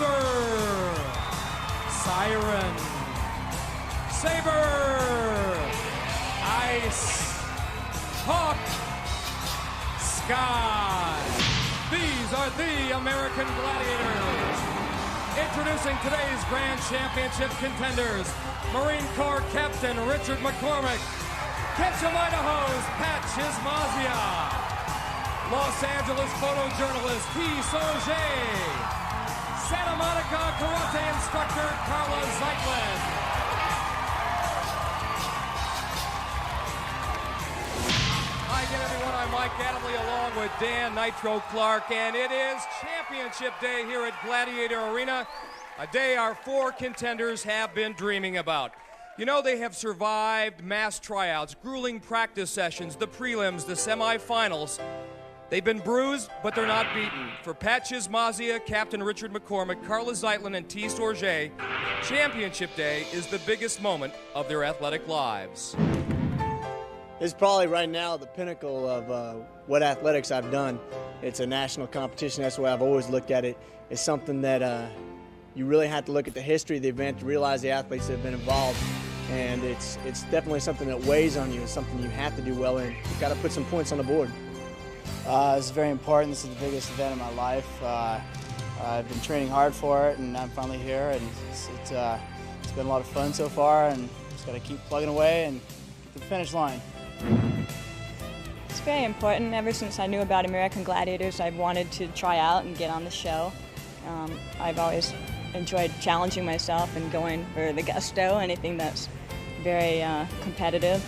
Cruiser, Siren, Saber, Ice, Hawk, Sky. These are the American Gladiators. Introducing today's Grand Championship contenders, Marine Corps Captain Richard McCormick, Ketchum, Idaho's Csizmazia, Los Angeles photojournalist Sorge, Santa Monica karate instructor Carla Zeitlin. Hi again, everyone. I'm Mike Adamley along with Dan Nitro Clark, and it is championship day here at Gladiator Arena, a day our four contenders have been dreaming about. You know, they have survived mass tryouts, grueling practice sessions, the prelims, the semifinals. They've been bruised, but they're not beaten. For Csizmazia, Captain Richard McCormick, Carla Zeitlin, and Sorge, championship day is the biggest moment of their athletic lives. It's probably right now the pinnacle of what athletics I've done. It's a national competition. That's the way I've always looked at it. It's something that you really have to look at the history of the event to realize the athletes that have been involved. And it's definitely something that weighs on you. It's something you have to do well in. You've got to put some points on the board. It's very important. This is the biggest event of my life. I've been training hard for it, and I'm finally here. And it's been a lot of fun so far, and just got to keep plugging away and get to the finish line. It's very important. Ever since I knew about American Gladiators, I've wanted to try out and get on the show. I've always enjoyed challenging myself and going for the gusto, anything that's very competitive.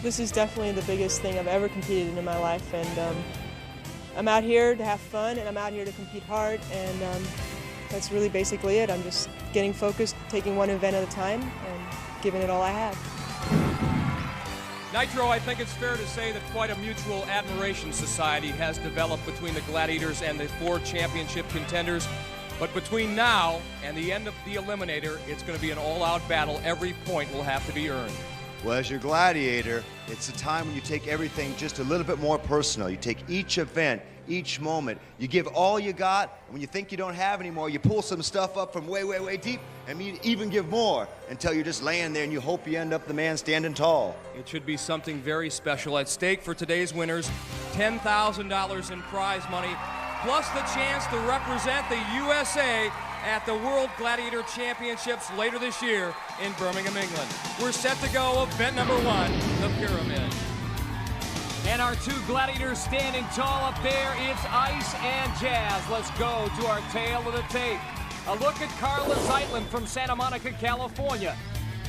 This is definitely the biggest thing I've ever competed in my life, and I'm out here to have fun, and I'm out here to compete hard, and that's really basically it. I'm just getting focused, taking one event at a time, and giving it all I have. Nitro, I think it's fair to say that quite a mutual admiration society has developed between the Gladiators and the four championship contenders. But between now and the end of the Eliminator, it's going to be an all-out battle. Every point will have to be earned. Well, as your Gladiator, it's a time when you take everything just a little bit more personal. You take each event, each moment. You give all you got, and when you think you don't have any more, you pull some stuff up from way, way, way deep, and you even give more until you're just laying there and you hope you end up the man standing tall. It should be something very special. At stake for today's winners, $10,000 in prize money, plus the chance to represent the USA at the World Gladiator Championships later this year in Birmingham, England. We're set to go, event number one, the Pyramid. And our two gladiators standing tall up there, it's Ice and Jazz. Let's go to our tail of the tape. A look at Carla Zeitlin from Santa Monica, California.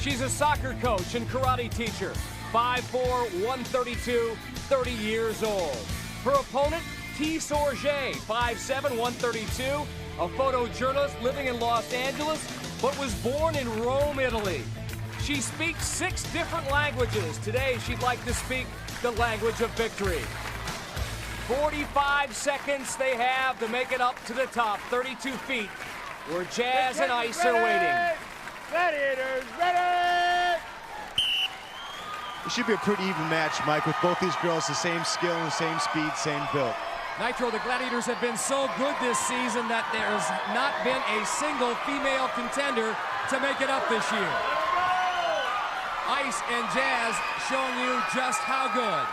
She's a soccer coach and karate teacher, 5'4", 132, 30 years old. Her opponent, Sorge, 5'7", 132, a photojournalist living in Los Angeles, but was born in Rome, Italy. She speaks 6 different languages. Today, she'd like to speak the language of victory. 45 seconds they have to make it up to the top, 32 feet, where Jazz and Ice are waiting. Gladiators, ready! It should be a pretty even match, Mike, with both these girls the same skill and the same speed, same build. Nitro, the Gladiators have been so good this season that there's not been a single female contender to make it up this year. Ice and Jazz showing you just how good.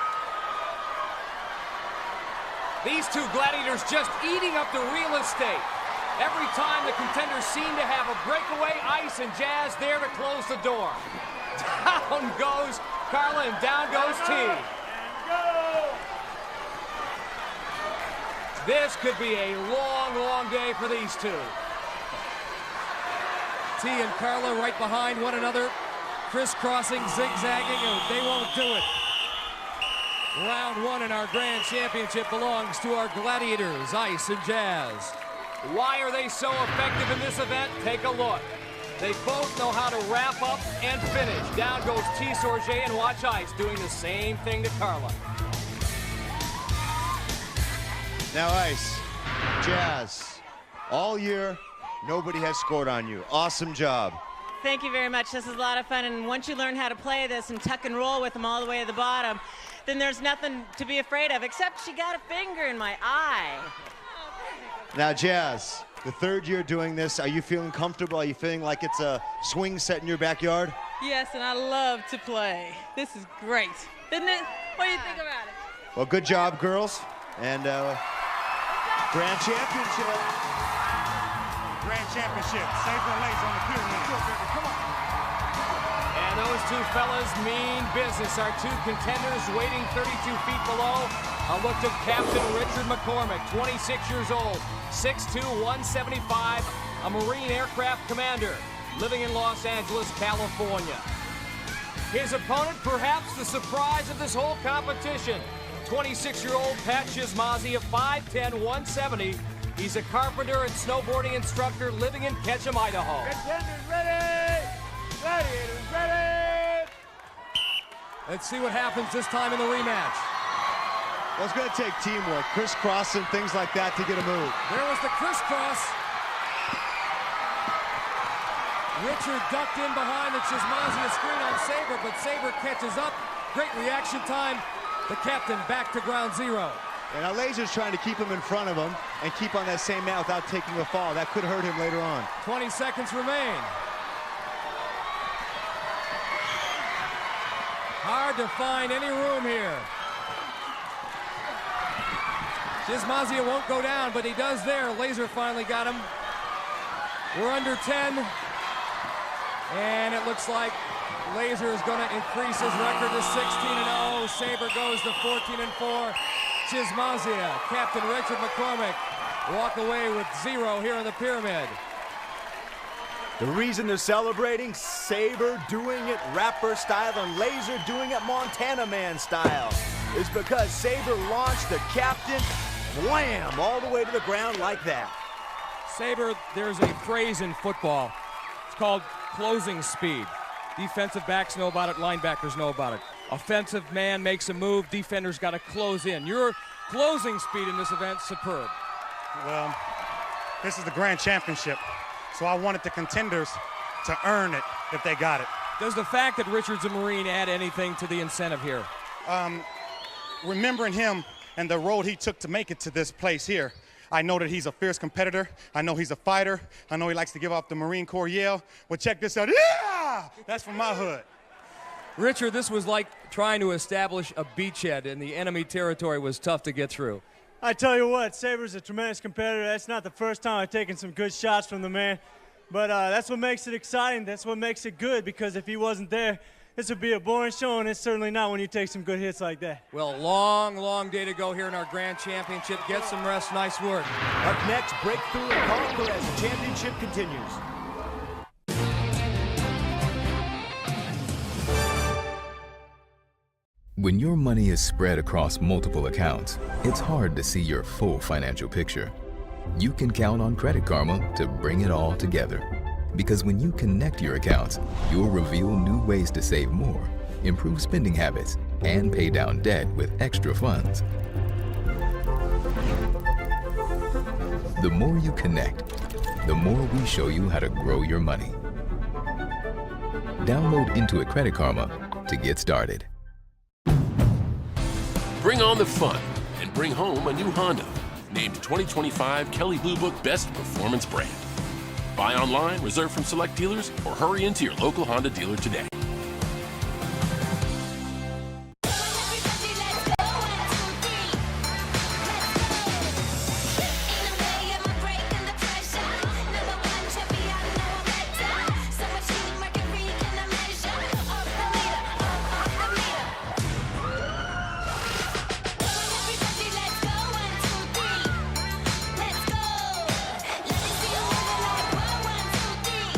These two Gladiators just eating up the real estate. Every time the contenders seem to have a breakaway, Ice and Jazz there to close the door. Down goes Carla and down goes T. This could be a long, long day for these two. T and Carla right behind one another, crisscrossing, zigzagging, and they won't do it. Round one in our Grand Championship belongs to our Gladiators, Ice and Jazz. Why are they so effective in this event? Take a look. They both know how to wrap up and finish. Down goes Sorge, and watch Ice doing the same thing to Carla. Now, Ice, Jazz, all year, nobody has scored on you. Awesome job. Thank you very much. This is a lot of fun, and once you learn how to play this and tuck and roll with them all the way to the bottom, then there's nothing to be afraid of, except she got a finger in my eye. Now, Jazz, The third year doing this, are you feeling comfortable? Are you feeling like it's a swing set in your backyard? Yes, and I love to play. This is great, isn't it? What do you think about it? Well, good job, girls. And grand championship. Grand championship. Saber and Laser on the pyramid. Come on. And those two fellas mean business. Our two contenders waiting 32 feet below. A look to Captain Richard McCormick, 26 years old, 6'2", 175, a Marine aircraft commander, living in Los Angeles, California. His opponent, perhaps the surprise of this whole competition, 26-year-old Pat Csizmazia, 5'10", 170. He's a carpenter and snowboarding instructor living in Ketchum, Idaho. Contenders ready! Gladiators ready! Let's see what happens this time in the rematch. Well, it's going to take teamwork, crisscrossing, things like that to get a move. There was the crisscross. Richard ducked in behind the Csizmazia screen on Saber, but Saber catches up. Great reaction time. The captain back to ground zero. And now Laser's trying to keep him in front of him and keep on that same mat without taking a fall. That could hurt him later on. 20 seconds remain. Hard to find any room here. Csizmazia won't go down, but he does there. Laser finally got him. We're under 10. And it looks like Laser is going to increase his record to 16-0. Saber goes to 14-4. Csizmazia, Captain Richard McCormick, walk away with 0 here in the pyramid. The reason they're celebrating, Saber doing it rapper style and Laser doing it Montana Man style, is because Saber launched the Captain, wham, all the way to the ground like that. Saber, there's a phrase in football. It's called closing speed. Defensive backs know about it, linebackers know about it. Offensive man makes a move, defender's got to close in. Your closing speed in this event, superb. Well, this is the grand championship, so I wanted the contenders to earn it if they got it. Does the fact that Richard's a Marine add anything to the incentive here? Remembering him and the road he took to make it to this place here, I know that he's a fierce competitor. I know he's a fighter. I know he likes to give off the Marine Corps yell. Well, check this out. Yeah! That's from my hood. Richard, this was like trying to establish a beachhead, and the enemy territory was tough to get through. I tell you what, Saber's a tremendous competitor. That's not the first time I've taken some good shots from the man. But that's what makes it exciting. That's what makes it good, because if he wasn't there, this would be a boring show, and it's certainly not when you take some good hits like that. Well, long day to go here in our grand championship. Get some rest. Nice work. Up next, breakthrough and conquer as the championship continues. When your money is spread across multiple accounts, it's hard to see your full financial picture. You can count on Credit Karma to bring it all together. Because when you connect your accounts, you'll reveal new ways to save more, improve spending habits, and pay down debt with extra funds. The more you connect, the more we show you how to grow your money. Download Intuit Credit Karma to get started. Bring on the fun and bring home a new Honda, named 2025 Kelley Blue Book Best Performance Brand. Buy online, reserve from select dealers, or hurry into your local Honda dealer today.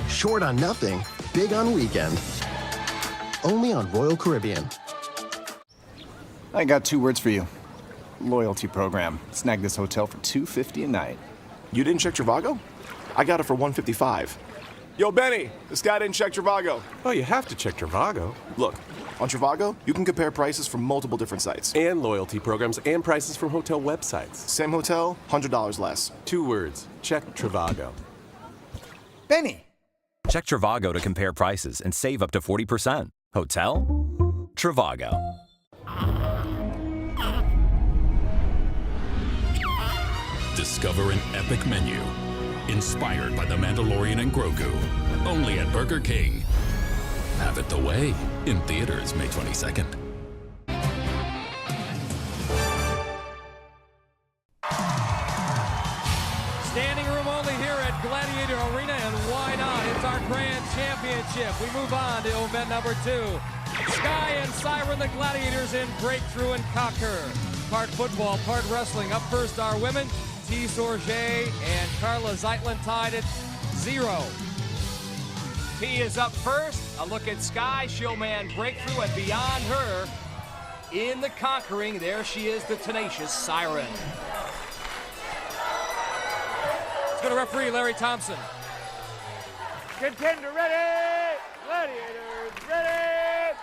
Short on nothing, big on weekend. Only on Royal Caribbean. I got 2 words for you. Loyalty program. Snagged this hotel for $250 a night. You didn't check Trivago? I got it for $155. Yo, Benny, this guy didn't check Trivago. Oh, you have to check Trivago. Look, on Trivago, you can compare prices from multiple different sites. And loyalty programs and prices from hotel websites. Same hotel, $100 less. 2 words. Check Trivago. Benny. Check Trivago to compare prices and save up to 40%. Hotel? Trivago. Discover an epic menu, inspired by the Mandalorian and Grogu. Only at Burger King. Have it the way. In theaters May 22nd. Standing room only here at Gladiator Arena, and why not? It's our grand championship. We move on to event number 2. Sky and Siren, the Gladiators in Breakthrough and Conquer. Part football, part wrestling. Up first, our women, Sorge and Carla Zeitlin tied at 0. T is up first. A look at Sky. She'll man Breakthrough, and beyond her, in the conquering, there she is, the tenacious Siren. Let's go to referee Larry Thompson. Contender ready! Gladiators ready!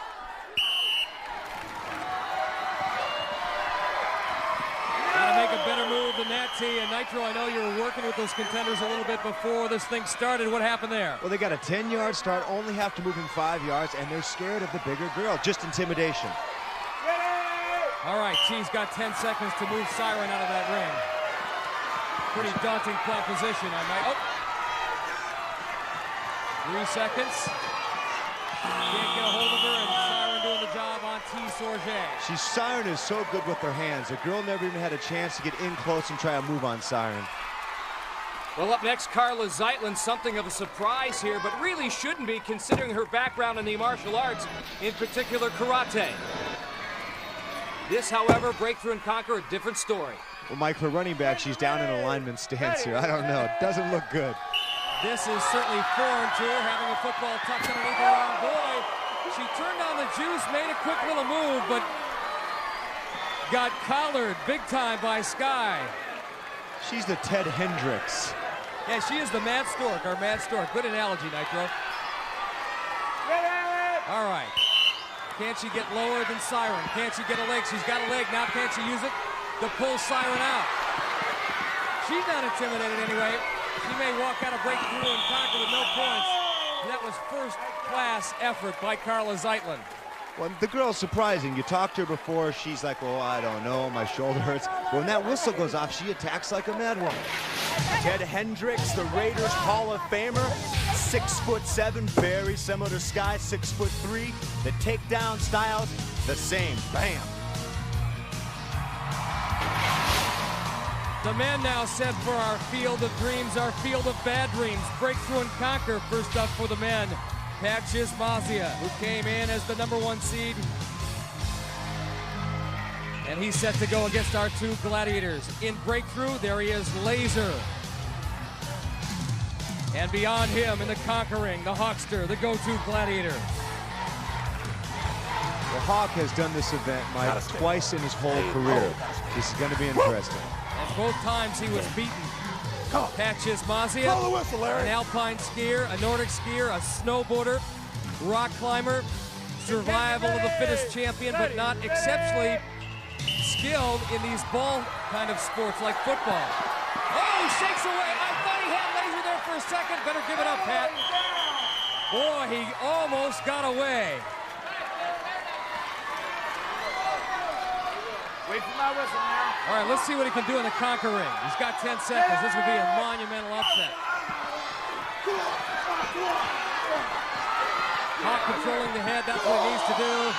Gotta make a better move than that, T. And Nitro, I know you were working with those contenders a little bit before this thing started. What happened there? Well, they got a 10-yard start, only have to move in 5 yards, and they're scared of the bigger girl. Just intimidation. All right, T's got 10 seconds to move Siren out of that ring. Pretty daunting proposition, I might. Oh! 3 seconds. Can't get a hold of her, and Siren doing the job on Sorge. Siren is so good with her hands. The girl never even had a chance to get in close and try a move on Siren. Well, up next, Carla Zeitlin, something of a surprise here, but really shouldn't be considering her background in the martial arts, in particular karate. This, however, Breakthrough and Conquer, a different story. Well, Mike, for running back, she's down in alignment stance here. I don't know. It doesn't look good. This is certainly foreign to her, having a football tucked underneath her arm. Boy, she turned on the juice, made a quick little move, but got collared big time by Sky. She's the Ted Hendricks. Yeah, she is the Mad Stork, our Mad Stork. Good analogy, Nitro. All right. Can she get lower than Siren? Can she get a leg? She's got a leg. Now can she use it to pull Siren out? She's not intimidated anyway. She may walk out of Breakthrough and Conquer with no points. And that was first-class effort by Carla Zeitlin. Well, the girl's surprising. You talked to her before. She's like, well, I don't know. My shoulder hurts. When that whistle goes off, she attacks like a mad woman. Ted Hendricks, the Raiders Hall of Famer, 6'7", very similar to Sky, 6'3". The takedown styles, the same. Bam. The men now set for our field of dreams, our field of bad dreams. Breakthrough and Conquer, first up for the men. Capt Csizmazia, who came in as the #1 seed. And he's set to go against our 2 Gladiators. In Breakthrough, there he is, Laser. And beyond him, in the Conquering, the Hawkster, the go-to Gladiator. Well, Hawk has done this event, Mike, twice in his whole career. This is going to be interesting. And both times he was beaten. Capt Csizmazia, an alpine skier, a Nordic skier, a snowboarder, rock climber, survival of the fittest champion, but not exceptionally skilled in these ball kind of sports like football. Oh, shakes away. I thought he had Laser there for a second. Better give it up, Pat. Boy, he almost got away. Wait for my whistle now. All right, let's see what he can do in the Conquering. He's got 10 seconds. This would be a monumental upset. Hawk controlling the head. That's what he needs to do.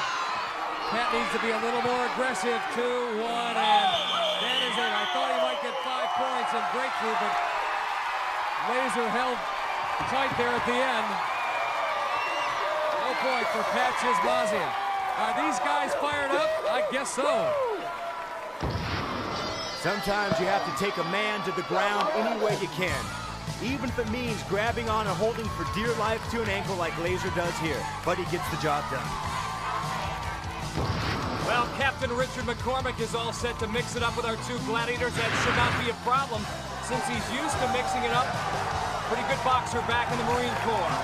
Pat needs to be a little more aggressive. 2, 1, and that is it. I thought he might get 5 points in Breakthrough, but Laser held tight there at the end. No point for Capt Csizmazia. Are these guys fired up? I guess so. Sometimes you have to take a man to the ground any way you can, even if it means grabbing on and holding for dear life to an ankle like Laser does here. But he gets the job done. Well, Captain Richard McCormick is all set to mix it up with our 2 Gladiators. That should not be a problem since he's used to mixing it up. Pretty good boxer back in the Marine Corps.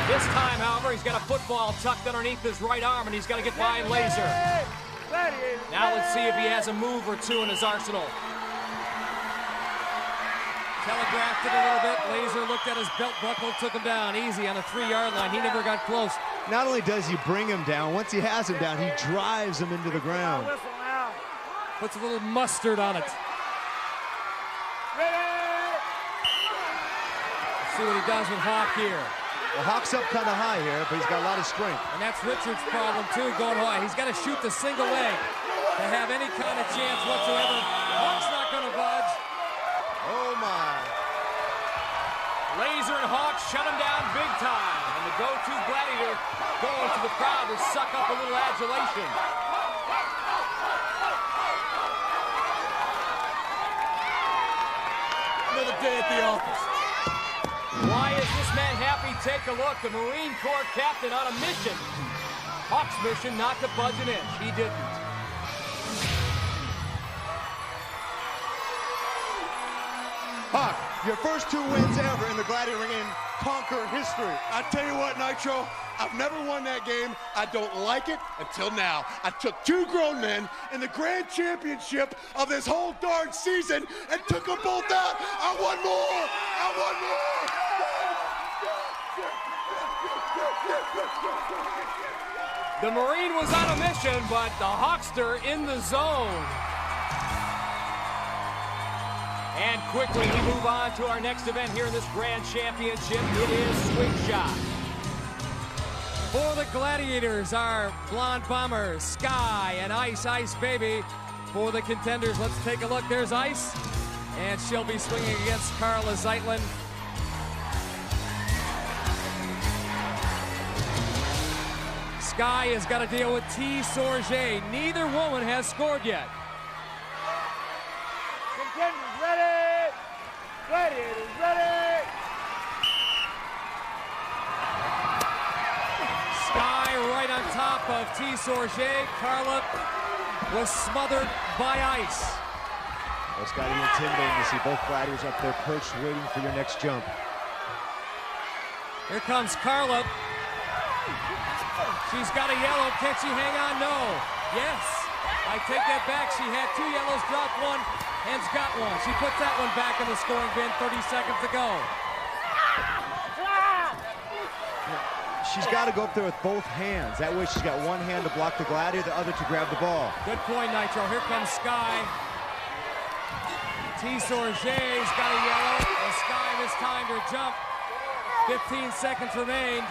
This time, however, he's got a football tucked underneath his right arm, and he's got to get by Laser. Now let's see if he has a move or 2 in his arsenal. Telegraphed it a little bit. Laser looked at his belt buckle, took him down easy on the 3-yard line. He never got close. Not only does he bring him down, once he has him down, he drives him into the ground. Puts a little mustard on it. see what he does with Hawk here. Well, Hawk's up kind of high here, but he's got a lot of strength. And that's Richard's problem, too, going high. He's got to shoot the single leg to have any kind of chance whatsoever. Hawk's not going to budge. Oh, my. Laser and Hawk shut him down big time. And the go-to Gladiator going to the crowd to suck up a little adulation. Another day at the office. Why is this man happy? Take a look. The Marine Corps captain on a mission. Hawk's mission not to budge an inch. He didn't. Hawk, your first 2 wins ever in the Gladiator game conquer history. I tell you what, Nitro, I've never won that game. I don't like it until now. I took 2 grown men in the grand championship of this whole darn season and took them both out. I won more. I won more. The Marine was on a mission, but the Hawkster in the zone. And quickly we move on to our next event here in this Grand Championship. It is Swing Shot. For the Gladiators, our blonde bombers, Sky and Ice Baby. For the contenders, let's take a look. There's Ice, and she'll be swinging against Carla Zeitlin. Sky has got to deal with Sorge. Neither woman has scored yet. Contenders ready! Gladiators ready! Sky right on top of Sorge. Carla was smothered by Ice. Well, it's got to be intimidating to see both Gladiators up there perched waiting for your next jump. Here comes Carla. She's got a yellow. Can she hang on? No. Yes. I take that back. She had 2 yellows, dropped 1, and's got 1. She puts that one back in the scoring bin, 30 seconds to go. She's got to go up there with both hands. That way she's got one hand to block the Gladiator, the other to grab the ball. Good point, Nitro. Here comes Sky. Sorge's got a yellow, and Sky this time to jump. 15 seconds remain.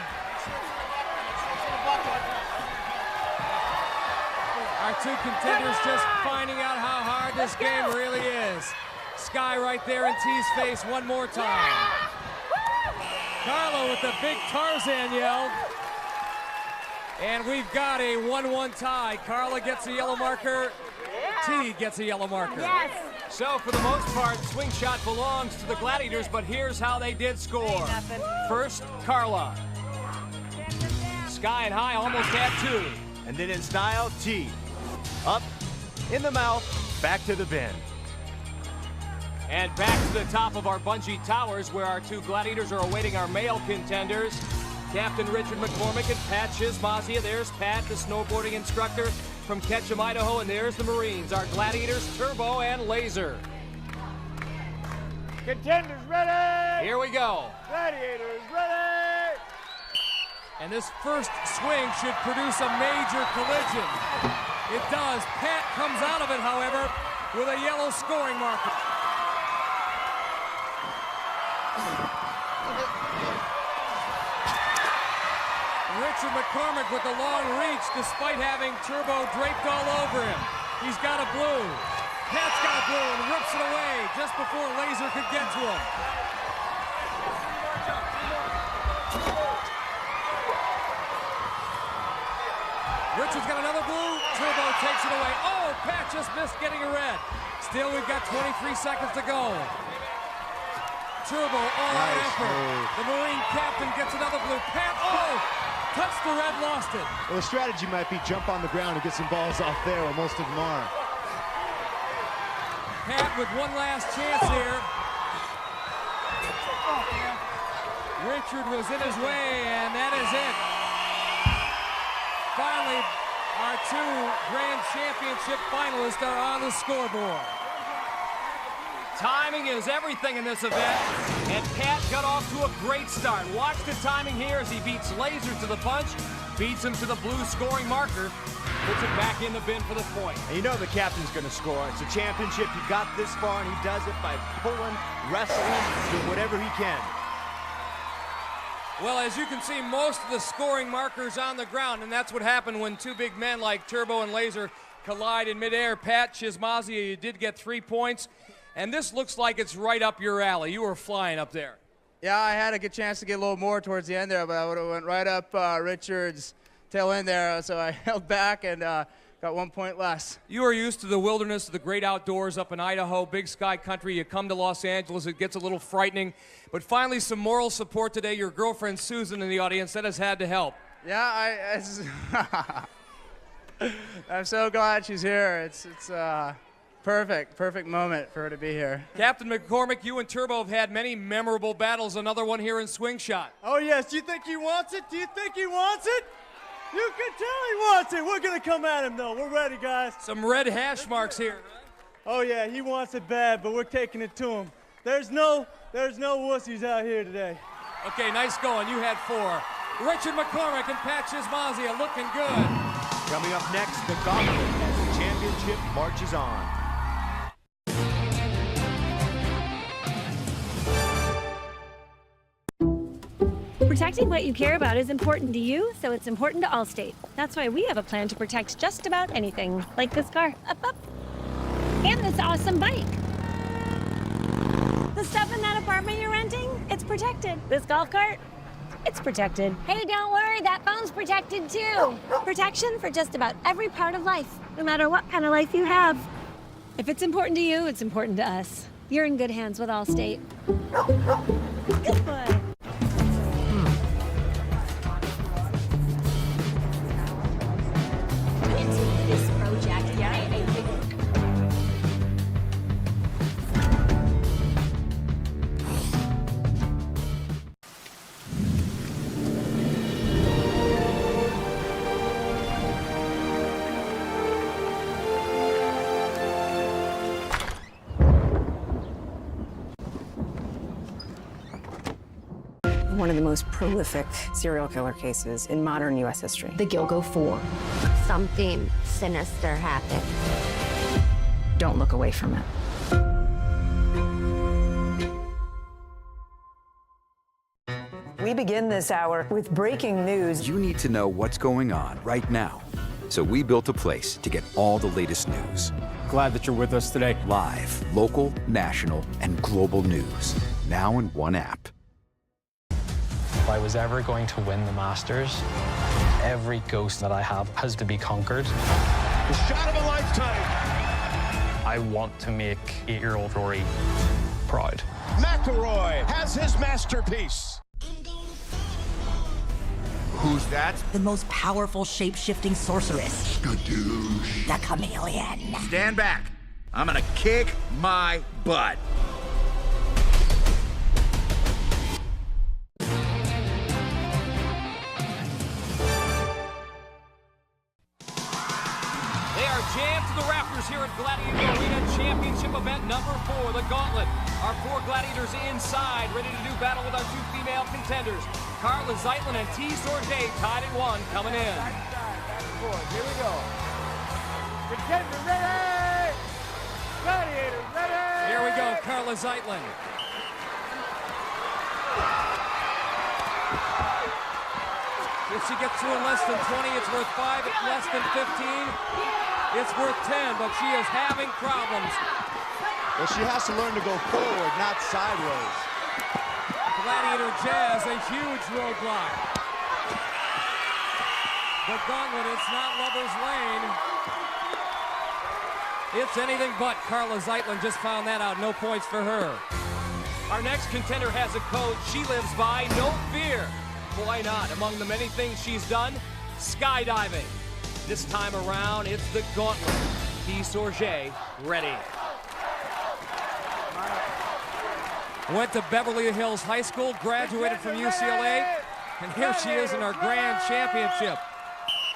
Our 2 contenders just finding out how hard this game really is. Sky right there in T's face one more time. Carla with the big Tarzan yell. And we've got a 1-1 tie. Carla gets a yellow marker. T gets a yellow marker. Yes. So for the most part, Swing Shot belongs to the Gladiators, but here's how they did score. First, Carla. Sky and High almost had 2. And then in style, T. Up, in the mouth, back to the bin. And back to the top of our bungee towers where our 2 Gladiators are awaiting our male contenders. Captain Richard McCormick and Pat Csizmazia. There's Pat, the snowboarding instructor from Ketchum, Idaho. And there's the Marines, our Gladiators, Turbo and Laser. Contenders ready! Here we go. Gladiators ready! And this first swing should produce a major collision. It does. Pat comes out of it, however, with a yellow scoring marker. Richard McCormick with the long reach despite having Turbo draped all over him. He's got a blue. Pat's got a blue and rips it away just before Laser could get to him. Richard's got another blue. Turbo takes it away. Oh, Pat just missed getting a red. Still, we've got 23 seconds to go. Turbo, all-out effort. The Marine captain gets another blue. Pat, touched the red, lost it. Well, the strategy might be jump on the ground and get some balls off there where most of them are. Pat with one last chance here. Richard was in his way, and that is it. Finally, our 2 Grand Championship finalists are on the scoreboard. Timing is everything in this event, and Pat got off to a great start. Watch the timing here as he beats Laser to the punch, beats him to the blue scoring marker, puts it back in the bin for the point. And you know the captain's going to score. It's a championship. He got this far, and he does it by pulling, wrestling, doing whatever he can. Well, as you can see, most of the scoring markers on the ground, and that's what happened when two big men like Turbo and Laser collide in midair. Pat Csizmazia, you did get 3 points, and this looks like it's right up your alley. You were flying up there. Yeah, I had a good chance to get a little more towards the end there, but I would have went right up Richard's tail end there, so I held back and got 1 point less. You are used to the wilderness, the great outdoors up in Idaho, big sky country. You come to Los Angeles, it gets a little frightening. But finally, some moral support today. Your girlfriend, Susan, in the audience, that has had to help. Yeah, I'm so glad she's here. It's perfect moment for her to be here. Captain McCormick, you and Turbo have had many memorable battles. Another one here in Swing Shot. Oh, yes. Do you think he wants it? Do you think he wants it? You can tell he wants it. We're going to come at him, though. We're ready, guys. Some red hash marks here. Oh, yeah, he wants it bad, but we're taking it to him. There's no wussies out here today. Okay, nice going. You had 4. Richard McCormick and Pat Csizmazia looking good. Coming up next, the Gauntlet as the championship marches on. Protecting what you care about is important to you, so it's important to Allstate. That's why we have a plan to protect just about anything, like this car, up, and this awesome bike. The stuff in that apartment you're renting, it's protected. This golf cart, it's protected. Hey, don't worry, that phone's protected too. Protection for just about every part of life, no matter what kind of life you have. If it's important to you, it's important to us. You're in good hands with Allstate. Good boy. This project, One of the most prolific serial killer cases in modern U.S. history. The Gilgo 4. Something sinister happened. Don't look away from it. We begin this hour with breaking news. You need to know what's going on right now. So we built a place to get all the latest news. Glad that you're with us today. Live, local, national, and global news. Now in one app. If I was ever going to win the Masters, every ghost that I have has to be conquered. The shot of a lifetime. I want to make 8-year-old Rory proud. McElroy has his masterpiece. Who's that? The most powerful shape-shifting sorceress. Skadoosh. The chameleon. Stand back. I'm gonna kick my butt. They are jammed to the rafters here at Gladiator Arena Championship event number 4, the Gauntlet. Our 4 Gladiators inside, ready to do battle with our 2 female contenders. Carla, Zeitlin, and Sorge tied at 1, coming in. Here we go. Contender ready! Gladiators ready! Here we go, Carla Zeitlin. If she gets through in less than 20, it's worth 5. At less than 15, it's worth 10, but she is having problems. Well, she has to learn to go forward, not sideways. Gladiator Jazz, a huge roadblock. The Gauntlet, it's not Lover's Lane. It's anything but. Carla Zeitlin just found that out. No points for her. Our next contender has a code she lives by, no fear. Why not? Among the many things she's done, skydiving. This time around, it's the Gauntlet. Sorge, ready. Went to Beverly Hills High School, graduated from UCLA, and here she is in our grand championship.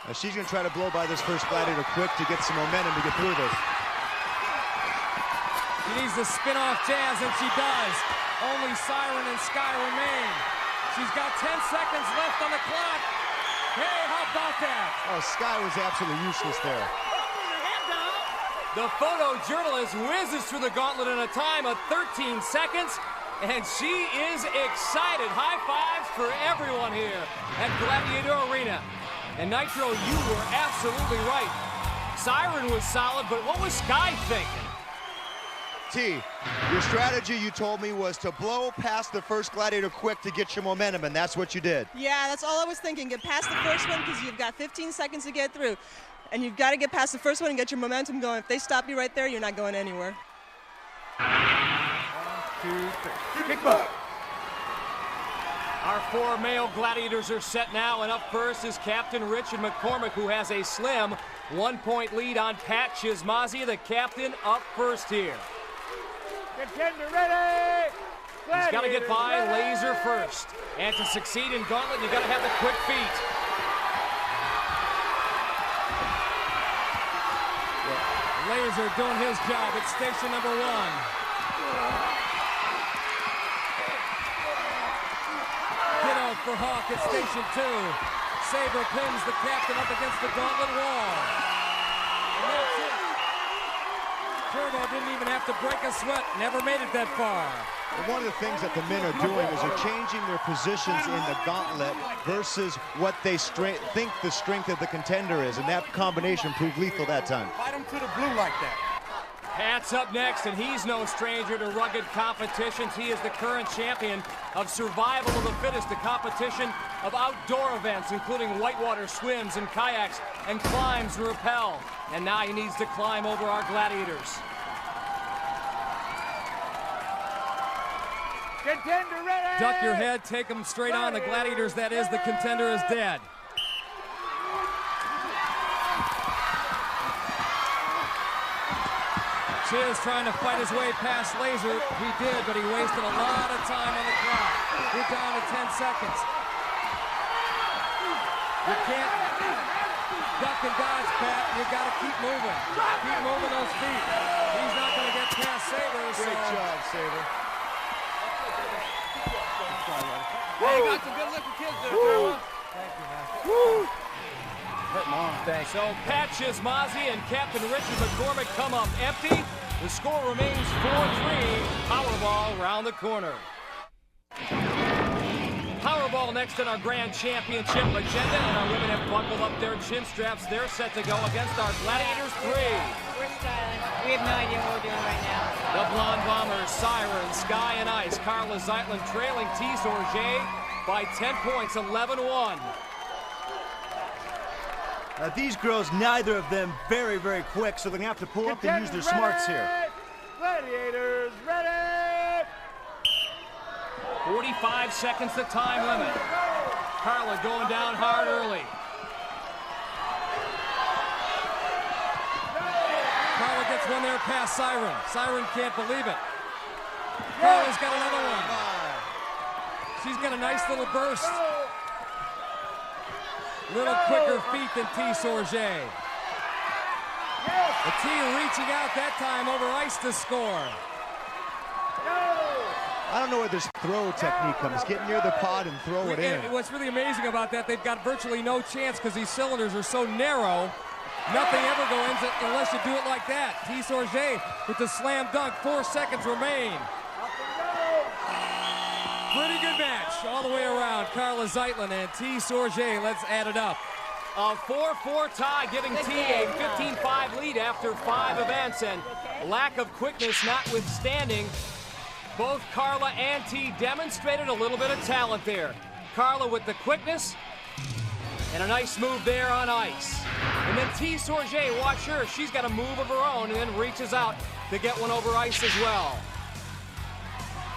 Now she's going to try to blow by this first Gladiator quick to get some momentum to get through this. She needs to spin off Jazz, and she does. Only Siren and Sky remain. She's got 10 seconds left on the clock. Hey, how about that? Oh, Sky was absolutely useless there. The photojournalist whizzes through the Gauntlet in a time of 13 seconds, And she is excited. High fives for everyone here at Gladiator Arena. And Nitro, you were absolutely right. Siren was solid, but what was Sky thinking? T, your strategy, you told me, was to blow past the first Gladiator quick to get your momentum, and that's what you did. Yeah, that's all I was thinking. Get past the first one because you've got 15 seconds to get through. And you've got to get past the first one and get your momentum going. If they stop you right there, you're not going anywhere. 1, 2, 3. Kick butt. Our 4 male gladiators are set now, and up first is Captain Richard McCormick, who has a slim 1-point lead on Pat Csizmazia, the captain, up first here. Contender ready! He's got to get by Laser first. And to succeed in Gauntlet, you got to have the quick feet. Laser doing his job at station number 1. Ditto for Hawk at station 2. Sabre pins the captain up against the gauntlet wall. And that's it. Turbo didn't even have to break a sweat, never made it that far. Well, one of the things that the men are doing is they're changing their positions in the gauntlet versus what they think the strength of the contender is, and that combination proved lethal that time. Fight him to the blue like that. Pat's up next, and he's no stranger to rugged competitions. He is the current champion of survival of the fittest, the competition of outdoor events, including whitewater swims and kayaks, and climbs and rappel. And now he needs to climb over our gladiators. Contender ready! Duck your head, take him straight on. The gladiators, that is, the contender is dead. Chiz trying to fight his way past Laser. He did, but he wasted a lot of time on the clock. We're down to 10 seconds. You can't duck and dodge, Pat. You got to keep moving. Keep moving those feet. He's not going to get past Sabre. Great job, Sabre. Hey, you got some good-looking kids there, Carla. Thank you, man. Woo! Hurt my arm. Thanks. So Pat Csizmazia and Captain Richard McCormick come up empty. The score remains 4-3. Powerball around the corner. Powerball next in our Grand Championship agenda, and our women have buckled up their chin straps. They're set to go against our Gladiators 3. We're styling. We have no idea what we're doing right now. The Blonde Bombers, Siren, Sky and Ice. Carla Zeitlin trailing Sorge by 10 points, 11-1. These girls, neither of them very, very quick, so they're going to have to pull up and use their smarts here. Gladiators ready! 45 seconds the time limit. Carla going down hard early. Carla gets one there past Siren. Siren can't believe it. Carla's got another one. She's got a nice little burst. Little quicker feet than Sorge. The T reaching out that time over ice to score. I don't know where this throw technique comes. Get near the pod and throw it in. What's really amazing about that, they've got virtually no chance because these cylinders are so narrow. Nothing ever goes in unless you do it like that. Sorge with the slam dunk. 4 seconds remain. Pretty good match all the way around. Carla Zeitlin and Sorge. Let's add it up. A 4-4 tie, giving T a 15-5 lead after 5 events, and lack of quickness notwithstanding, both Carla and T demonstrated a little bit of talent there. Carla with the quickness, and a nice move there on ice. And then Sorge, watch her. She's got a move of her own and then reaches out to get one over ice as well.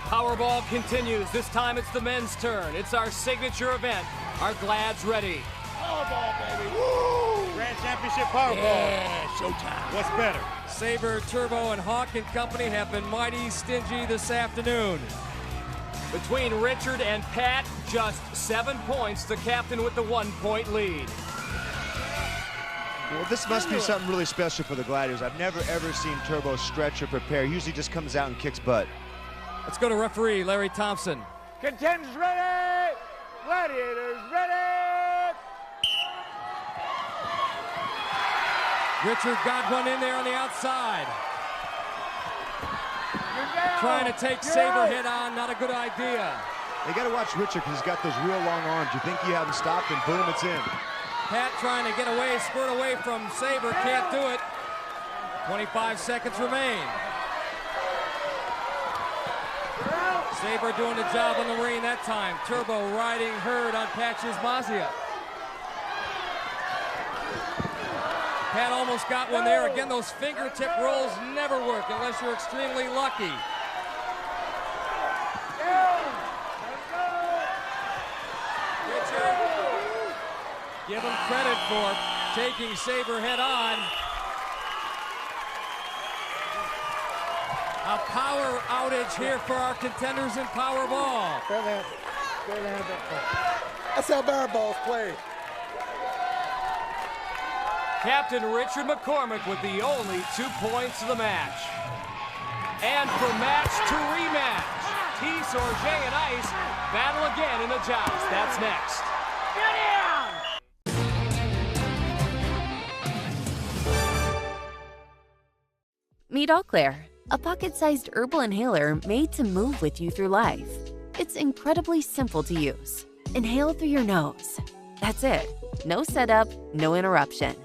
Powerball continues. This time it's the men's turn. It's our signature event. Our Glad's ready. Powerball, baby. Woo! Grand Championship Powerball. Yeah, showtime. What's better? Sabre, Turbo, and Hawk and company have been mighty stingy this afternoon. Between Richard and Pat, just 7 points. The captain with the 1-point lead. Well, this must be something really special for the Gladiators. I've never, ever seen Turbo stretch or prepare. Usually just comes out and kicks butt. Let's go to referee Larry Thompson. Contenders ready! Gladiators ready! Richard got one in there on the outside. You're down! trying to take Sabre head on, not a good idea. You got to watch Richard because he's got those real long arms. You think you have him stopped, and boom, it's in. Pat trying to get away, squirt away from Sabre, can't do it. 25 seconds remain. Sabre doing the job on the ring that time. Turbo riding herd on Pat Csizmazia. Pat almost got one there. Again, those fingertip rolls never work unless you're extremely lucky. Richard, give him credit for taking Sabre head on. A power outage here for our contenders in Powerball. That's how barrelballs play. Captain Richard McCormick with the only 2 points of the match. And for match to rematch, Sorge and Ice battle again in the joust. That's next. Meet All Clear, a pocket-sized herbal inhaler made to move with you through life. It's incredibly simple to use. Inhale through your nose. That's it. No setup, no interruption.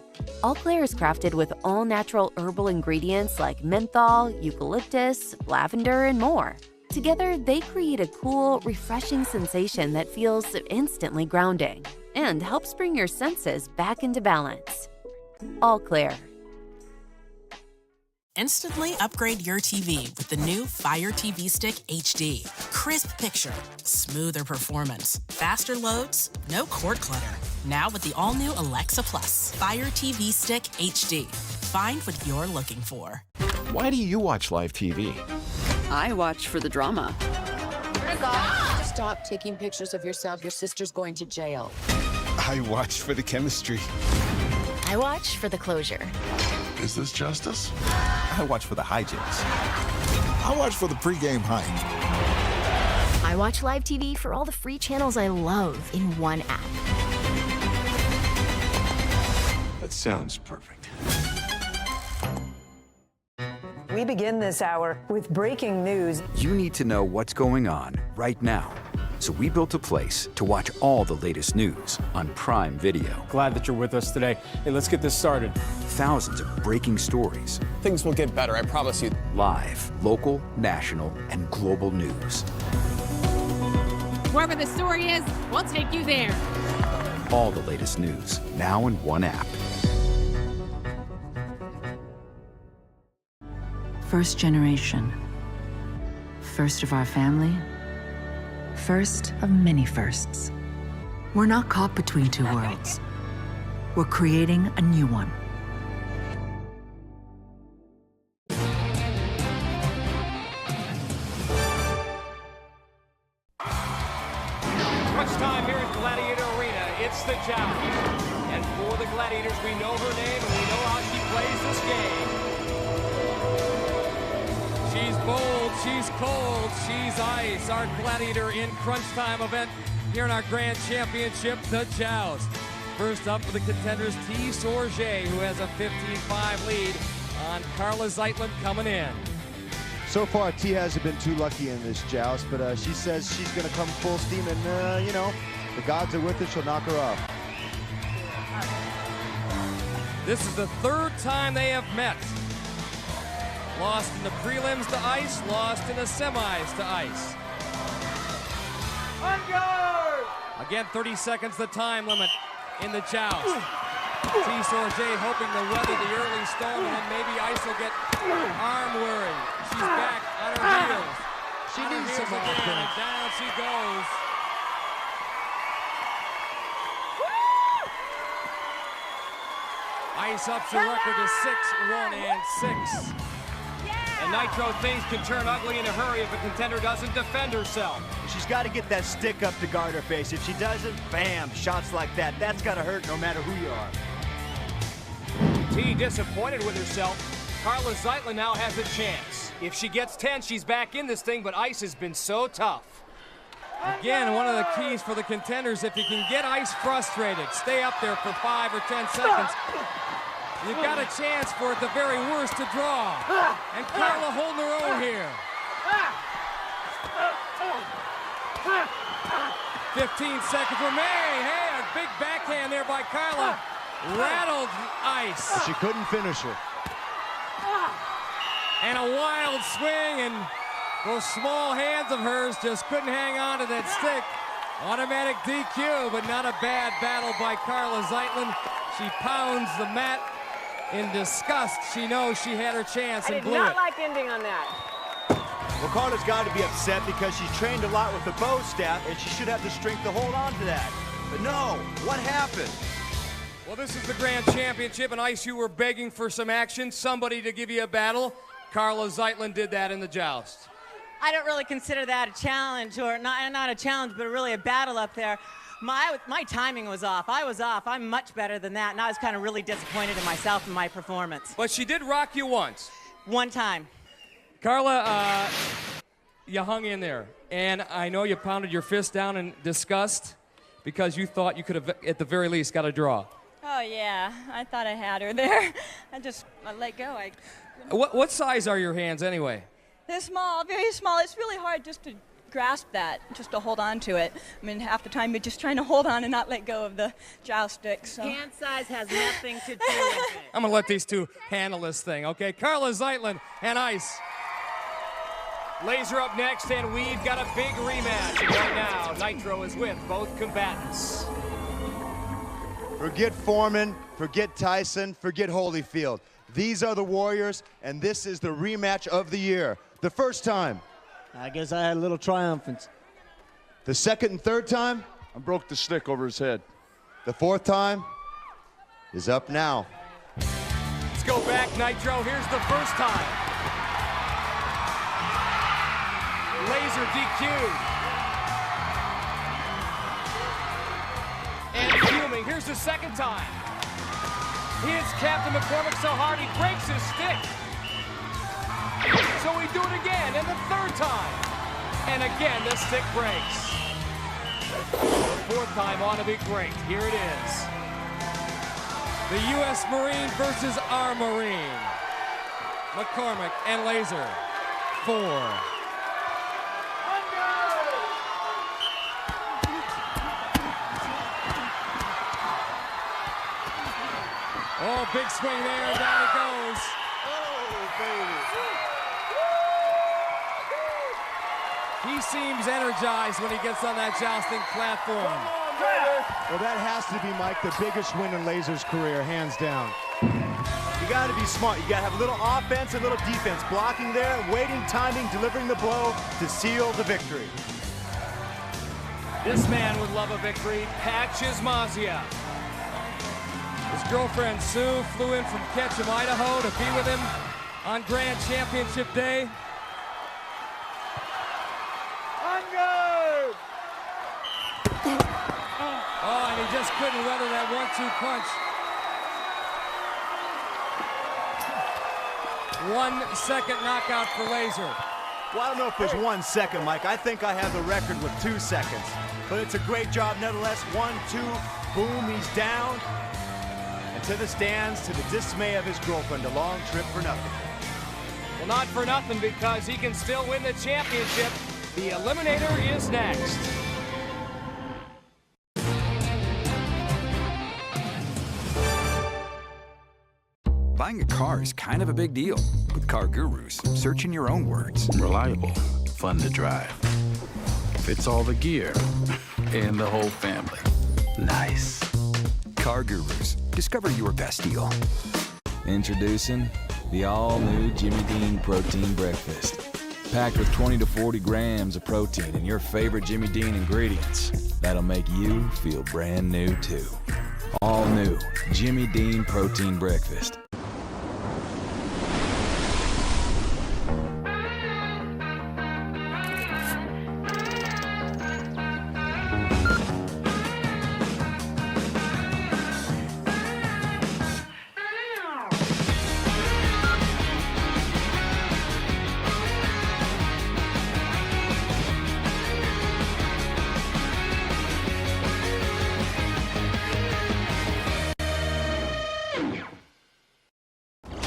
All Clear is crafted with all-natural herbal ingredients like menthol, eucalyptus, lavender, and more. Together, they create a cool, refreshing sensation that feels instantly grounding and helps bring your senses back into balance. All Clear. Instantly upgrade your TV with the new Fire TV Stick HD. Crisp picture, smoother performance, faster loads, no cord clutter. Now with the all-new Alexa Plus, Fire TV Stick HD. Find what you're looking for. Why do you watch live TV? I watch for the drama. Stop taking pictures of yourself. Your sister's going to jail. I watch for the chemistry. I watch for the closure. Is this justice? I watch for the hijinks. I watch for the pregame hype. I watch live TV for all the free channels I love in one app. That sounds perfect. We begin this hour with breaking news. You need to know what's going on right now. So we built a place to watch all the latest news on Prime Video. Glad that you're with us today. Hey, let's get this started. Thousands of breaking stories. Things will get better, I promise you. Live, local, national, and global news. Wherever the story is, we'll take you there. All the latest news, now in one app. First generation. First of our family. First of many firsts. We're not caught between two worlds. We're creating a new one. Much time here at Gladiator Arena. It's the joust. And for the Gladiators, we know her name and we know how she plays this game. She's bold, she's cold, she's ice. Our Gladiator in crunch time event here in our Grand Championship, the Joust. First up for the contenders, Sorge, who has a 15-5 lead on Carla Zeitlin coming in. So far, T hasn't been too lucky in this joust, but she says she's going to come full steam, and, you know, the gods are with her. She'll knock her off. This is the third time they have met. Lost in the prelims to ice, lost in the semis to ice. Again, 30 seconds the time limit in the joust. Sorge hoping to weather the early storm, and then maybe ice will get arm weary. She's back on her heels. She needs some offense. And down she goes. Ice ups her record to 6-1-6. And Nitro, things can turn ugly in a hurry if a contender doesn't defend herself. She's got to get that stick up to guard her face. If she doesn't, bam, shots like that. That's got to hurt no matter who you are. T disappointed with herself. Carla Zeitlin now has a chance. If she gets 10, she's back in this thing, but ice has been so tough. Again, one of the keys for the contenders, if you can get ice frustrated, stay up there for 5 or 10 seconds, you've got a chance for, at the very worst, to draw. And Carla holding her own here. 15 seconds remaining. Hey, a big backhand there by Carla. Rattled ice. She couldn't finish her. And a wild swing, and those small hands of hers just couldn't hang on to that stick. Automatic DQ, but not a bad battle by Carla Zeitlin. She pounds the mat in disgust. She knows she had her chance and blew it. I did not like ending on that. Well, Carla's got to be upset because she's trained a lot with the bow staff, and she should have the strength to hold on to that. But no, what happened? Well, this is the Grand Championship, and Ice, you were begging for some action, somebody to give you a battle. Carla Zeitlin did that in the joust. I don't really consider that a challenge, or not a challenge, but really a battle up there. My timing was off. I was off. I'm much better than that, and I was kind of really disappointed in myself and my performance. But she did rock you once. One time. Carla, you hung in there, and I know you pounded your fist down in disgust because you thought you could have, at the very least, got a draw. Oh, yeah. I thought I had her there. I let go. What size are your hands, anyway? They're small, very small. It's really hard just to grasp that, just to hold on to it. I mean, half the time you're just trying to hold on and not let go of the joust stick. So. Hand size has nothing to do with it. I'm going to let these two handle this thing, okay? Carla Zeitlin and Ice. Laser up next, and we've got a big rematch. Right now, Nitro is with both combatants. Forget Foreman, forget Tyson, forget Holyfield. These are the Warriors, and this is the rematch of the year. The first time. I guess I had a little triumphance. The second and third time. I broke the stick over his head. The fourth time is up now. Let's go back, Nitro. Here's the first time. Laser DQ. And fuming. Here's the second time. He hits Captain McCormick so hard he breaks his stick. So we do it again, and the third time. And again, the stick breaks. The fourth time ought to be great. Here it is. The U.S. Marine versus our Marine. McCormick and Laser. 4. Oh, big swing there, down it goes. Oh, baby. He seems energized when he gets on that jousting platform. Well, that has to be, Mike, the biggest win in Laser's career, hands down. You got to be smart. You got to have a little offense and a little defense. Blocking there, waiting, timing, delivering the blow to seal the victory. This man would love a victory. Csizmazia. His girlfriend Sue flew in from Ketchum, Idaho to be with him on Grand Championship Day. Oh, and he just couldn't weather that 1-2 punch. 1 second knockout for Laser. Well, I don't know if there's 1 second, Mike. I think I have the record with 2 seconds. But it's a great job nevertheless. 1, 2, boom, he's down. And to the stands, to the dismay of his girlfriend, a long trip for nothing. Well, not for nothing, because he can still win the championship. The Eliminator is next. Buying a car is kind of a big deal. With Car Gurus, search in your own words. Reliable, fun to drive. Fits all the gear and the whole family. Nice. Car Gurus. Discover your best deal. Introducing the all-new Jimmy Dean Protein Breakfast. Packed with 20 to 40 grams of protein and your favorite Jimmy Dean ingredients. That'll make you feel brand new, too. All new Jimmy Dean Protein Breakfast.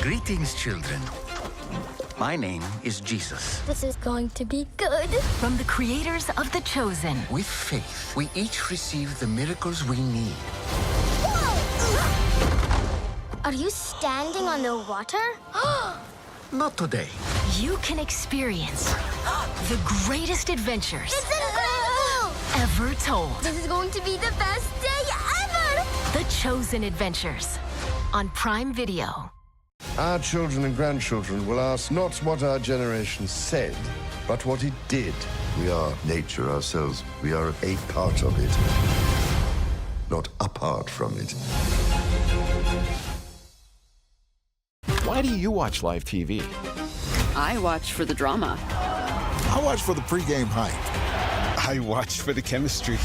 Greetings, children. My name is Jesus. This is going to be good. From the creators of The Chosen. With faith, we each receive the miracles we need. Are you standing on the water? Not today. You can experience the greatest adventures It's incredible! ever told. This is going to be the best day ever! The Chosen Adventures on Prime Video. Our children and grandchildren will ask not what our generation said, but what it did. We are nature ourselves. We are a part of it, not apart from it. Why do you watch live TV? I watch for the drama. I watch for the pregame hype. I watch for the chemistry.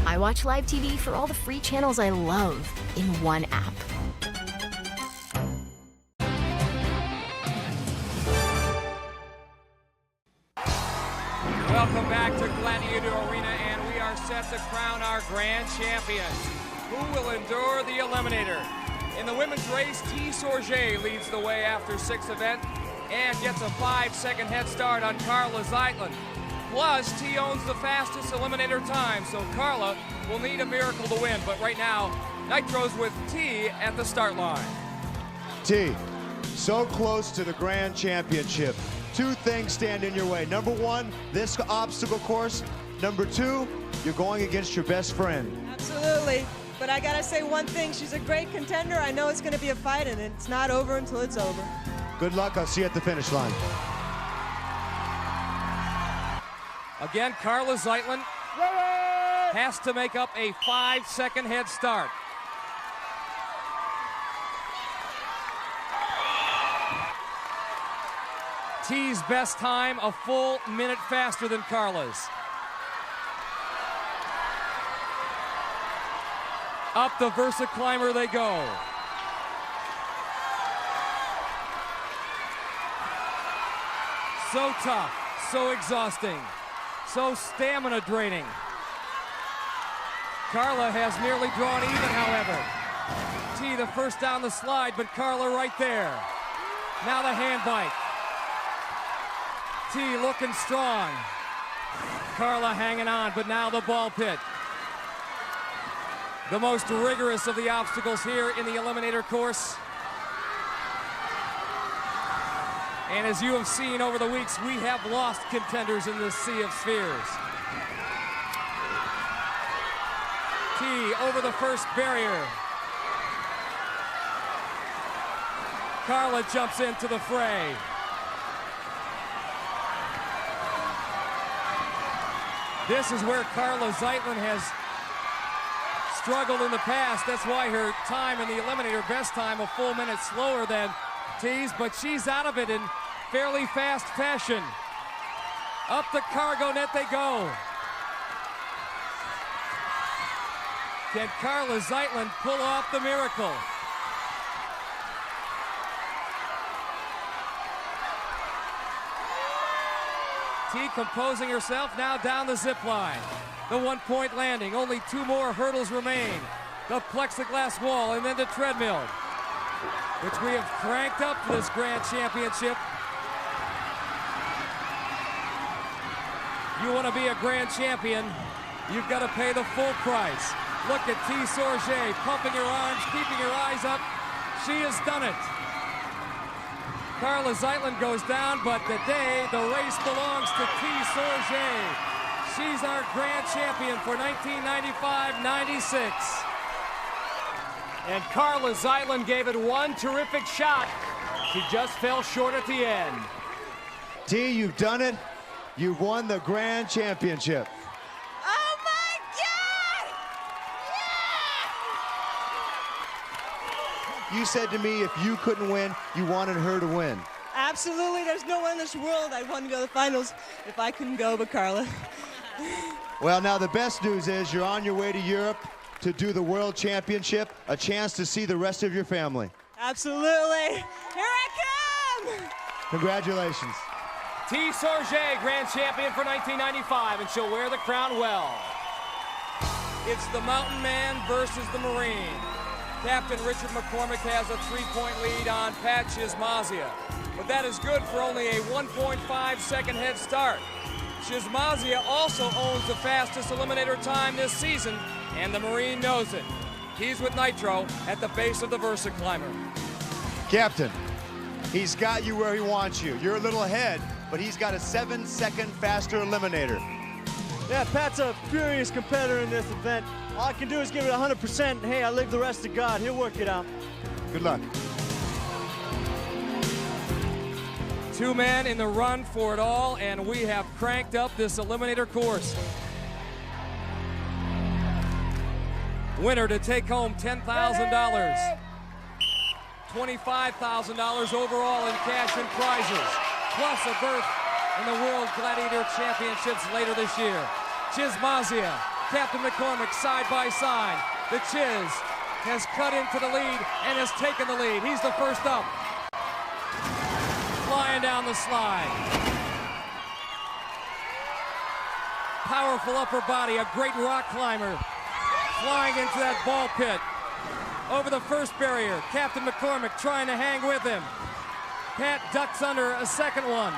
I watch live TV for all the free channels I love in one app. Welcome back to Gladiator Arena, and we are set to crown our grand champions. Who will endure the Eliminator? In the women's race, Sorge leads the way after sixth event and gets a 5-second head start on Carla Zeitlin. Plus, T owns the fastest Eliminator time, so Carla will need a miracle to win. But right now, Nitro's with T at the start line. T, so close to the grand championship. Two things stand in your way. Number one, this obstacle course. Number two, you're going against your best friend. Absolutely. But I gotta say one thing, she's a great contender. I know it's gonna be a fight, and it's not over until it's over. Good luck, I'll see you at the finish line. Again, Carla Zeitlin has to make up a 5-second head start. T's best time, a full minute faster than Carla's. Up the Versa climber they go. So tough, so exhausting, so stamina draining. Carla has nearly drawn even, however. T the first down the slide, but Carla right there. Now the hand bite. T looking strong. Carla hanging on, but now the ball pit. The most rigorous of the obstacles here in the Eliminator course. And as you have seen over the weeks, we have lost contenders in this sea of spheres. T over the first barrier. Carla jumps into the fray. This is where Carla Zeitlin has struggled in the past. That's why her time in the Eliminator best time a full minute slower than T's, but she's out of it in fairly fast fashion. Up the cargo net they go. Can Carla Zeitlin pull off the miracle? T composing herself now down the zip line. The 1-point landing, only 2 more hurdles remain. The plexiglass wall and then the treadmill, which we have cranked up for this grand championship. You want to be a grand champion, you've got to pay the full price. Look at T. Sorge pumping her arms, keeping her eyes up. She has done it. Carla Zeitlin goes down, but today the race belongs to T. Sorge. She's our grand champion for 1995-96. And Carla Zeitlin gave it one terrific shot. She just fell short at the end. T, you've done it. You've won the grand championship. Oh my God! You said to me if you couldn't win, you wanted her to win. Absolutely, there's no one in this world I'd want to go to the finals if I couldn't go but Carla. Well, now the best news is you're on your way to Europe to do the World Championship, a chance to see the rest of your family. Absolutely. Here I come! Congratulations. T. Sorge, grand champion for 1995, and she'll wear the crown well. It's the Mountain Man versus the Marine. Captain Richard McCormick has a 3-point lead on Csizmazia. but that is good for only a 1.5-second head start. Csizmazia also owns the fastest eliminator time this season, and the Marine knows it. He's with Nitro at the base of the Versa Climber. Captain, he's got you where he wants you. You're a little ahead, but he's got a 7-second faster eliminator. Yeah, Pat's a furious competitor in this event. All I can do is give it 100%, and hey, I leave the rest to God. He'll work it out. Good luck. 2 men in the run for it all, and we have cranked up this eliminator course. Winner to take home $10,000. $25,000 overall in cash and prizes, plus a berth in the World Gladiator Championships later this year. Csizmazia, Captain McCormick side by side. The Chiz has cut into the lead and has taken the lead. He's the first up. Flying down the slide. Powerful upper body, a great rock climber. Flying into that ball pit. Over the first barrier, Captain McCormick trying to hang with him. Pat ducks under a second one.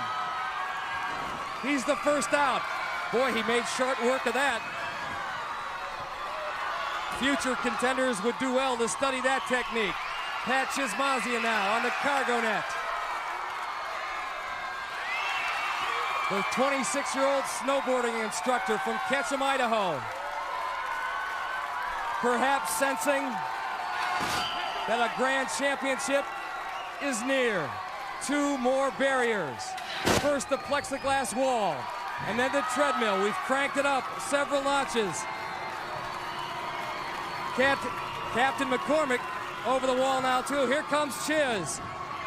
He's the first out. Boy, he made short work of that. Future contenders would do well to study that technique. Pat Csizmazia now on the cargo net. The 26-year-old snowboarding instructor from Capt, Idaho. Perhaps sensing that a grand championship is near. 2 more barriers. First the plexiglass wall, and then the treadmill. We've cranked it up several notches. Captain McCormick over the wall now too. Here comes Chiz,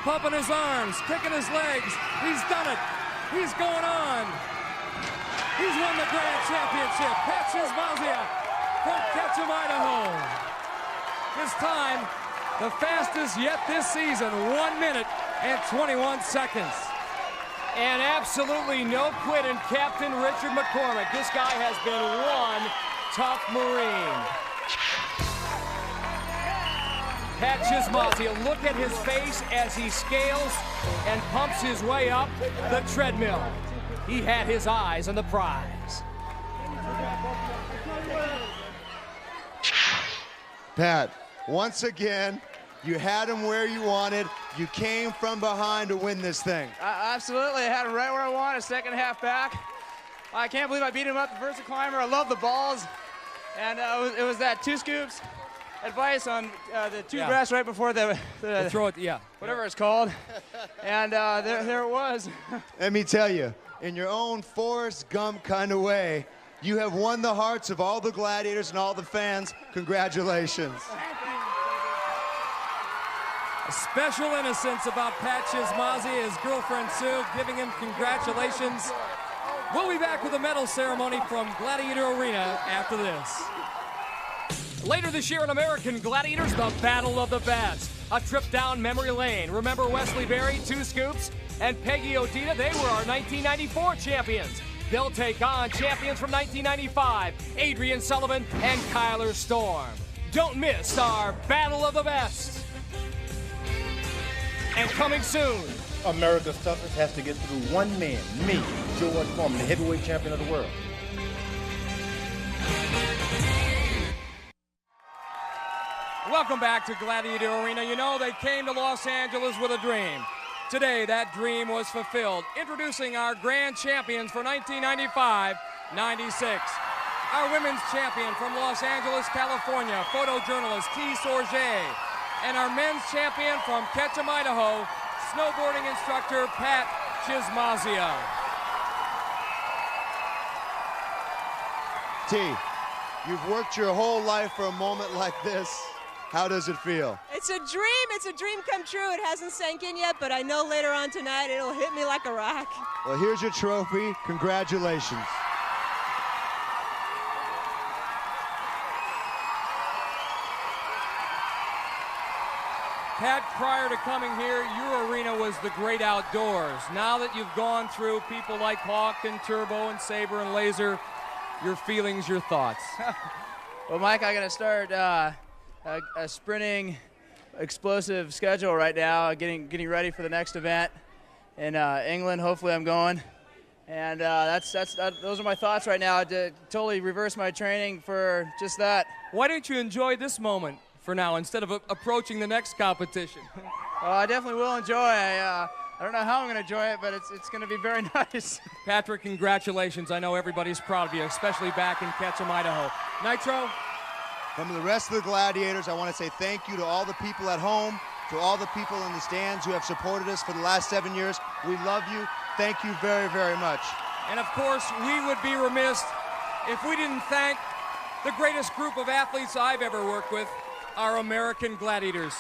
pumping his arms, kicking his legs. He's done it. He's going on. He's won the grand championship. Pat Csizmazia from Capt, Idaho. His time, the fastest yet this season, 1 minute and 21 seconds. And absolutely no quit in Captain Richard McCormick. This guy has been one tough Marine. Pat Csizmazia, look at his face as he scales and pumps his way up the treadmill. He had his eyes on the prize. Pat, once again, you had him where you wanted. You came from behind to win this thing. Absolutely, I had him right where I wanted, second half back. I can't believe I beat him up the Versa Climber. I love the balls. And it was that 2 scoops advice on the 2 grass right before the throw it, yeah. Whatever it's called. And there it was. Let me tell you, in your own Forrest Gump kind of way, you have won the hearts of all the gladiators and all the fans. Congratulations. A special innocence about Pat Csizmazia, his girlfriend Sue, giving him congratulations. We'll be back with a medal ceremony from Gladiator Arena after this. Later this year in American Gladiators, the Battle of the Best. A trip down memory lane. Remember Wesley Berry, 2 scoops? And Peggy Odita, they were our 1994 champions. They'll take on champions from 1995, Adrian Sullivan and Kyler Storm. Don't miss our Battle of the Best. And coming soon. America's toughest has to get through one man, me, George Foreman, the heavyweight champion of the world. Welcome back to Gladiator Arena. You know, they came to Los Angeles with a dream. Today, that dream was fulfilled. Introducing our grand champions for 1995-96. Our women's champion from Los Angeles, California, photojournalist T. Sorge. And our men's champion from Capt, Idaho, snowboarding instructor Pat Csizmazia. T, you've worked your whole life for a moment like this. How does it feel? It's a dream. It's a dream come true. It hasn't sank in yet, but I know later on tonight it'll hit me like a rock. Well, here's your trophy. Congratulations. Pat, prior to coming here, your arena was the great outdoors. Now that you've gone through people like Hawk and Turbo and Saber and Laser, your feelings, your thoughts? Well, Mike, I got to start a sprinting, explosive schedule right now, getting ready for the next event. in England. Hopefully I'm going. And those are my thoughts right now, to totally reverse my training for just that. Why don't you enjoy this moment for now instead of approaching the next competition? Well, I definitely will enjoy. I don't know how I'm going to enjoy it, but it's going to be very nice. Patrick, congratulations. I know everybody's proud of you, especially back in Ketchum, Idaho. Nitro? From the rest of the Gladiators, I want to say thank you to all the people at home, to all the people in the stands who have supported us for the last 7 years. We love you. Thank you very, very much. And of course, we would be remiss if we didn't thank the greatest group of athletes I've ever worked with, our American Gladiators.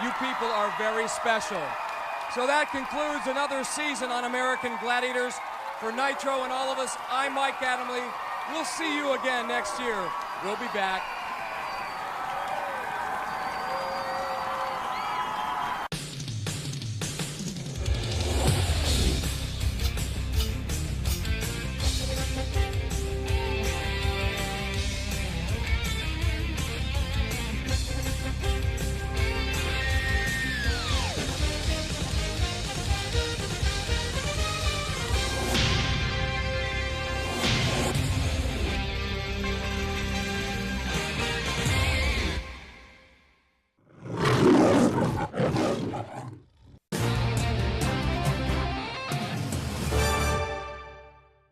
You people are very special. So that concludes another season on American Gladiators. For Nitro and all of us, I'm Mike Adamley. We'll see you again next year. We'll be back.